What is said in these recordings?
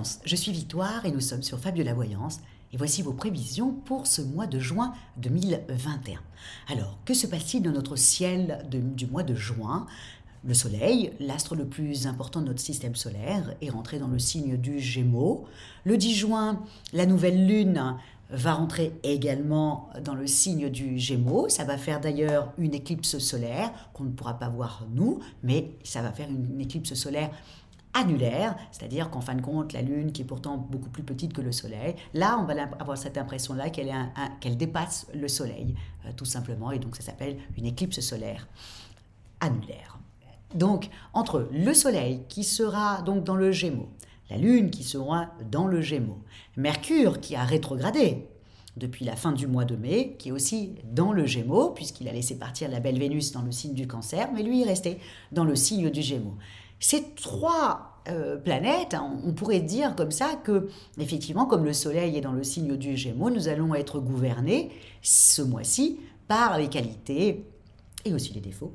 Balance, je suis Victoire et nous sommes sur Fabiola Voyance et voici vos prévisions pour ce mois de juin 2021. Alors, que se passe-t-il dans notre ciel du mois de juin? Le Soleil, l'astre le plus important de notre système solaire, est rentré dans le signe du Gémeaux. Le 10 juin, la nouvelle lune va rentrer également dans le signe du Gémeaux. Ça va faire d'ailleurs une éclipse solaire qu'on ne pourra pas voir nous, mais ça va faire une éclipse solaire annulaire, c'est-à-dire qu'en fin de compte, la Lune, qui est pourtant beaucoup plus petite que le Soleil, là, on va avoir cette impression-là qu'elle dépasse le Soleil, tout simplement, et donc ça s'appelle une éclipse solaire annulaire. Donc, entre le Soleil, qui sera donc dans le Gémeaux, la Lune, qui sera dans le Gémeaux, Mercure, qui a rétrogradé depuis la fin du mois de mai, qui est aussi dans le Gémeaux, puisqu'il a laissé partir la belle Vénus dans le signe du Cancer, mais lui est resté dans le signe du Gémeaux. Ces trois planètes, on pourrait dire comme ça que, effectivement, comme le Soleil est dans le signe du Gémeaux, nous allons être gouvernés ce mois-ci par les qualités et aussi les défauts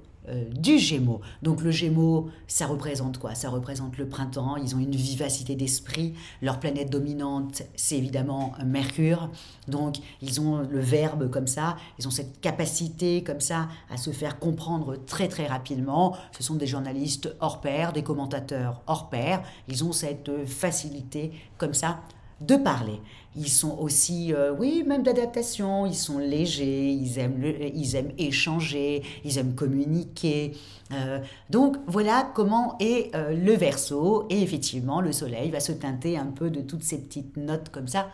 du Gémeaux. Donc le Gémeaux, ça représente quoi? Ça représente le printemps, ils ont une vivacité d'esprit, leur planète dominante, c'est évidemment Mercure, donc ils ont le verbe comme ça, ils ont cette capacité comme ça à se faire comprendre très très rapidement, ce sont des journalistes hors pair, des commentateurs hors pair, ils ont cette facilité comme ça de parler. Ils sont aussi, oui, même d'adaptation, ils sont légers, ils aiment échanger, ils aiment communiquer. Donc voilà comment est le Verseau. Et effectivement, le Soleil va se teinter un peu de toutes ces petites notes comme ça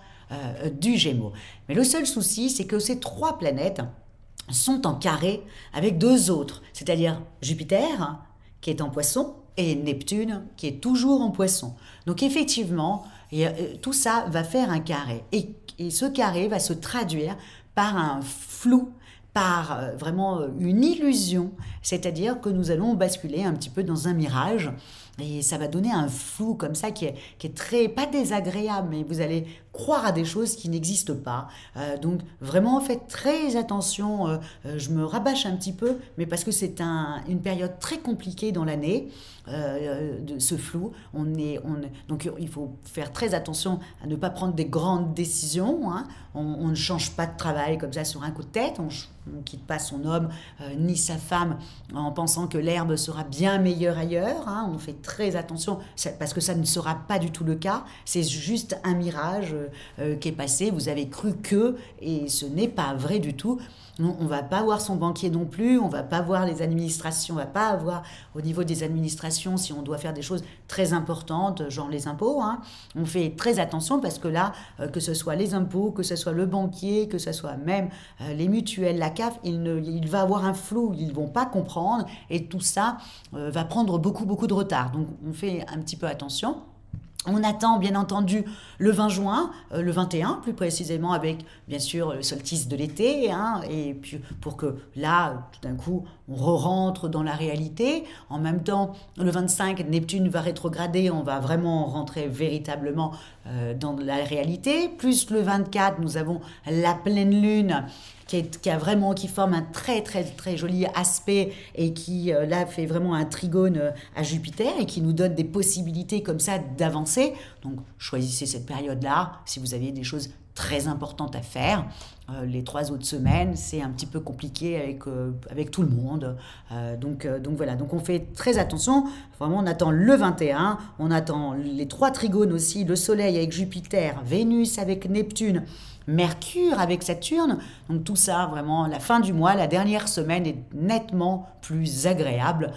du Gémeaux. Mais le seul souci, c'est que ces trois planètes sont en carré avec deux autres, c'est-à-dire Jupiter, qui est en Poisson, et Neptune, qui est toujours en Poisson. Donc effectivement, tout ça va faire un carré. Et ce carré va se traduire par un flou, par vraiment une illusion, c'est-à-dire que nous allons basculer un petit peu dans un mirage, et ça va donner un flou comme ça qui est très, pas désagréable, mais vous allez croire à des choses qui n'existent pas. Donc vraiment faites très attention, je me rabâche un petit peu, mais parce que c'est une période très compliquée dans l'année, de ce flou. Donc il faut faire très attention à ne pas prendre des grandes décisions, hein. On ne change pas de travail comme ça sur un coup de tête, on ne quitte pas son homme ni sa femme en pensant que l'herbe sera bien meilleure ailleurs, hein. On fait très attention parce que ça ne sera pas du tout le cas, c'est juste un mirage qui est passé, vous avez cru que, et ce n'est pas vrai du tout. On ne va pas voir son banquier non plus, on ne va pas voir les administrations, on ne va pas avoir au niveau des administrations si on doit faire des choses très importantes, genre les impôts, hein. On fait très attention parce que là, que ce soit les impôts, que ce soit le banquier, que ce soit même les mutuelles, la CAF, il va avoir un flou, ils ne vont pas comprendre et tout ça va prendre beaucoup de retard. Donc on fait un petit peu attention. On attend bien entendu le 20 juin, le 21 plus précisément, avec bien sûr le solstice de l'été, hein, et puis pour que là, tout d'un coup, on rentre dans la réalité. En même temps, le 25, Neptune va rétrograder, on va vraiment rentrer véritablement dans la réalité. Plus le 24, nous avons la pleine lune qui forme un très joli aspect et qui là fait vraiment un trigone à Jupiter et qui nous donne des possibilités comme ça d'avancer. Donc choisissez cette période-là si vous avez des choses très importantes à faire. Les 3 autres semaines, c'est un petit peu compliqué avec tout le monde. Donc voilà, donc on fait très attention. Vraiment, on attend le 21, on attend les 3 trigones aussi, le Soleil avec Jupiter, Vénus avec Neptune, Mercure avec Saturne. Donc tout ça, vraiment, la fin du mois, la dernière semaine est nettement plus agréable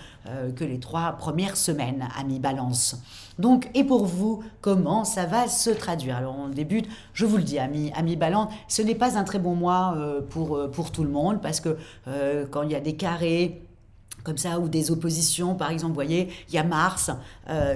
que les 3 premières semaines, amis Balance. Donc, et pour vous, comment ça va se traduire? Alors on débute, je vous le dis, amis Balance, ce n'est pas un très bon mois pour tout le monde parce que quand il y a des carrés comme ça, ou des oppositions, par exemple, vous voyez, il y a Mars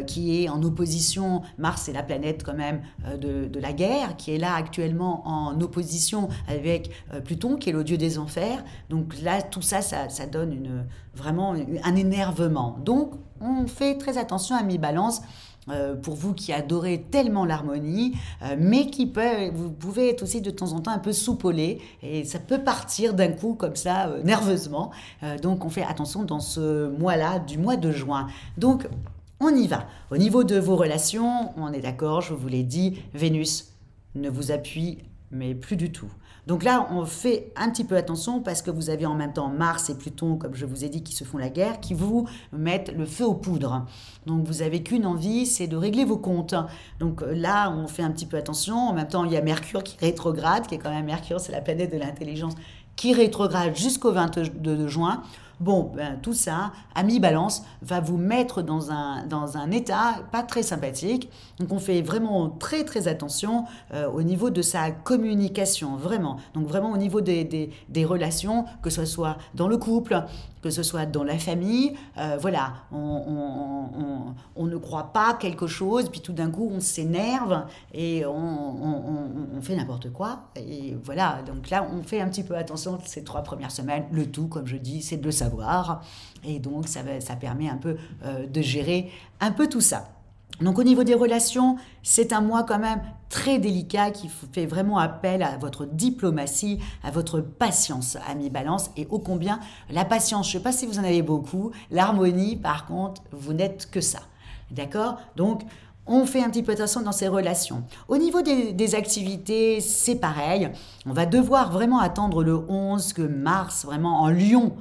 qui est en opposition, Mars c'est la planète quand même de la guerre, qui est là actuellement en opposition avec Pluton, qui est le dieu des enfers, donc là, tout ça, ça donne vraiment un énervement. Donc, on fait très attention à mi-balance, pour vous qui adorez tellement l'harmonie, mais vous pouvez être aussi de temps en temps un peu soupolé et ça peut partir d'un coup comme ça, nerveusement. Donc on fait attention dans ce mois-là, du mois de juin. Donc on y va. Au niveau de vos relations, on est d'accord, je vous l'ai dit, Vénus ne vous appuie, mais plus du tout. Donc là, on fait un petit peu attention parce que vous avez en même temps Mars et Pluton, comme je vous ai dit, qui se font la guerre, qui vous mettent le feu aux poudres. Donc vous n'avez qu'une envie, c'est de régler vos comptes. Donc là, on fait un petit peu attention. En même temps, il y a Mercure qui rétrograde, qui est quand même Mercure, c'est la planète de l'intelligence, qui rétrograde jusqu'au 22 juin. Bon, ben, tout ça, ami Balance, va vous mettre dans un état pas très sympathique. Donc, on fait vraiment très, très attention au niveau de sa communication, vraiment. Donc, vraiment au niveau des relations, que ce soit dans le couple, que ce soit dans la famille. Voilà, on ne croit pas quelque chose, puis tout d'un coup, on s'énerve et on fait n'importe quoi. Et voilà, donc là, on fait un petit peu attention ces 3 premières semaines. Le tout, comme je dis, c'est de le savoir. Et donc, ça permet un peu de gérer un peu tout ça. Donc, au niveau des relations, c'est un mois quand même très délicat qui fait vraiment appel à votre diplomatie, à votre patience, ami Balance. Et ô combien la patience, je ne sais pas si vous en avez beaucoup, l'harmonie, par contre, vous n'êtes que ça. D'accord? Donc, on fait un petit peu attention dans ces relations. Au niveau des activités, c'est pareil. On va devoir vraiment attendre le 11 que Mars, vraiment en Lion,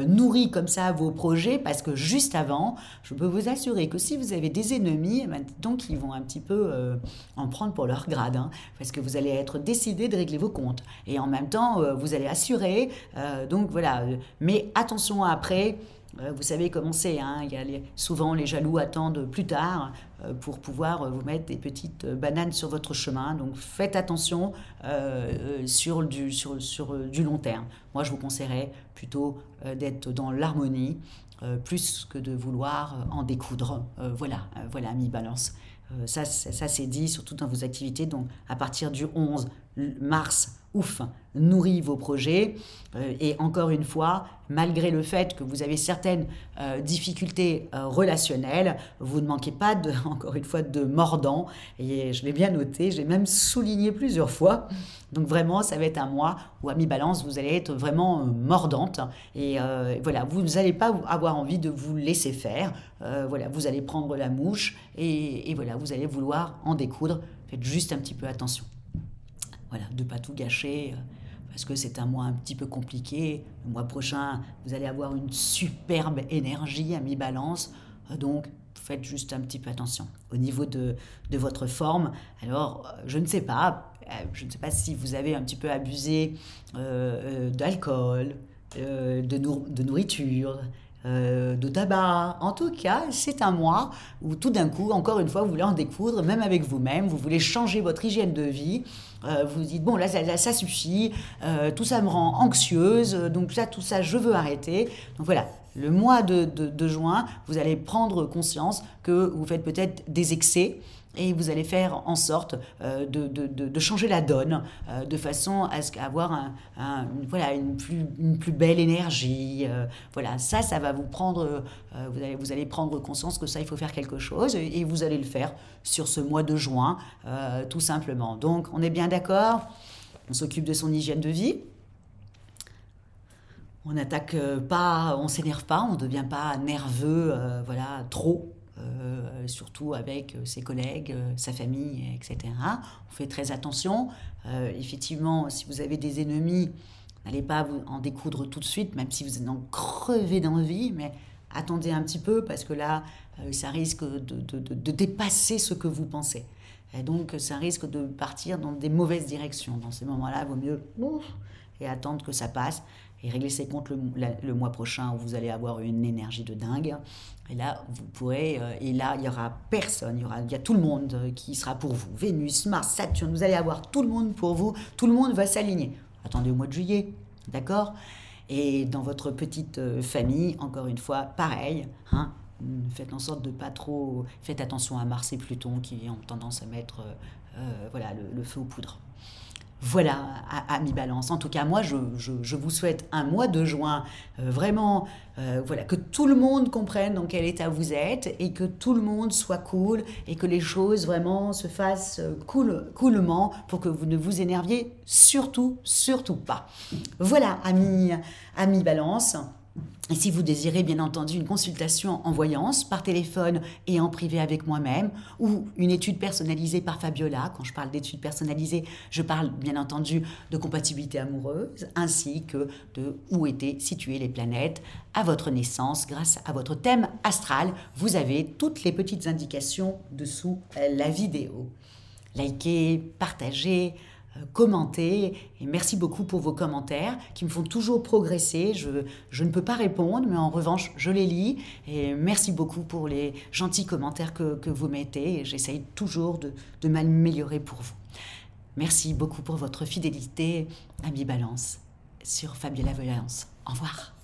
nourrit comme ça vos projets, parce que juste avant, je peux vous assurer que si vous avez des ennemis, donc ils vont un petit peu en prendre pour leur grade, hein, parce que vous allez être décidé de régler vos comptes. Et en même temps, vous allez assurer. Donc voilà. Mais attention après. Vous savez comment c'est, hein, souvent les jaloux attendent plus tard pour pouvoir vous mettre des petites bananes sur votre chemin. Donc faites attention sur du long terme. Moi, je vous conseillerais plutôt d'être dans l'harmonie plus que de vouloir en découdre. Voilà, ami Balance. Ça c'est dit, surtout dans vos activités. Donc à partir du 11 mars, ouf, nourrit vos projets. Et encore une fois, malgré le fait que vous avez certaines difficultés relationnelles, vous ne manquez pas, encore une fois, de mordant. Et je l'ai bien noté, j'ai même souligné plusieurs fois. Donc vraiment, ça va être un mois où, ami Balance, vous allez être vraiment mordante. Et voilà, vous n'allez pas avoir envie de vous laisser faire. Voilà, vous allez prendre la mouche et voilà, vous allez vouloir en découdre. Faites juste un petit peu attention. Voilà, de ne pas tout gâcher, parce que c'est un mois un petit peu compliqué. Le mois prochain, vous allez avoir une superbe énergie, ami Balance. Donc, faites juste un petit peu attention. Au niveau de votre forme, alors, je ne sais pas si vous avez un petit peu abusé d'alcool, de nourriture, de tabac. En tout cas, c'est un mois où tout d'un coup, encore une fois, vous voulez en découdre, même avec vous-même, vous voulez changer votre hygiène de vie, vous dites, bon, là, ça suffit, tout ça me rend anxieuse, donc là, tout ça, je veux arrêter. Donc voilà, le mois de juin, vous allez prendre conscience que vous faites peut-être des excès, et vous allez faire en sorte de changer la donne de façon à avoir une plus belle énergie. Voilà, ça va vous prendre, vous allez prendre conscience que ça, il faut faire quelque chose et vous allez le faire sur ce mois de juin, tout simplement. Donc, on est bien d'accord, on s'occupe de son hygiène de vie. On n'attaque pas, on s'énerve pas, on ne devient pas nerveux, voilà, trop. Surtout avec ses collègues, sa famille, etc. On fait très attention. Effectivement, si vous avez des ennemis, n'allez pas en découdre tout de suite, même si vous en crevez d'envie, mais attendez un petit peu parce que là, ça risque de dépasser ce que vous pensez. Et donc, ça risque de partir dans des mauvaises directions. Dans ces moments-là, il vaut mieux et attendre que ça passe et régler ses comptes le mois prochain où vous allez avoir une énergie de dingue. Et là, vous pourrez, et là, il n'y aura personne, il y a tout le monde qui sera pour vous. Vénus, Mars, Saturne, vous allez avoir tout le monde pour vous, tout le monde va s'aligner. Attendez au mois de juillet, d'accord? Et dans votre petite famille, encore une fois, pareil, hein, faites en sorte de pas trop... Faites attention à Mars et Pluton qui ont tendance à mettre voilà, le feu aux poudres. Voilà, ami Balance. En tout cas, moi, je vous souhaite un mois de juin vraiment, voilà, que tout le monde comprenne dans quel état vous êtes et que tout le monde soit cool et que les choses vraiment se fassent coolement pour que vous ne vous énerviez surtout pas. Voilà, ami Balance. Et si vous désirez bien entendu une consultation en voyance, par téléphone et en privé avec moi-même, ou une étude personnalisée par Fabiola, quand je parle d'études personnalisées, je parle bien entendu de compatibilité amoureuse, ainsi que de où étaient situées les planètes à votre naissance grâce à votre thème astral. Vous avez toutes les petites indications dessous la vidéo. Likez, partagez, commentez, et merci beaucoup pour vos commentaires qui me font toujours progresser. Je ne peux pas répondre, mais en revanche, je les lis, et merci beaucoup pour les gentils commentaires que vous mettez, et j'essaye toujours de m'améliorer pour vous. Merci beaucoup pour votre fidélité, Ami Balance, sur Fabiola Voyance. Au revoir.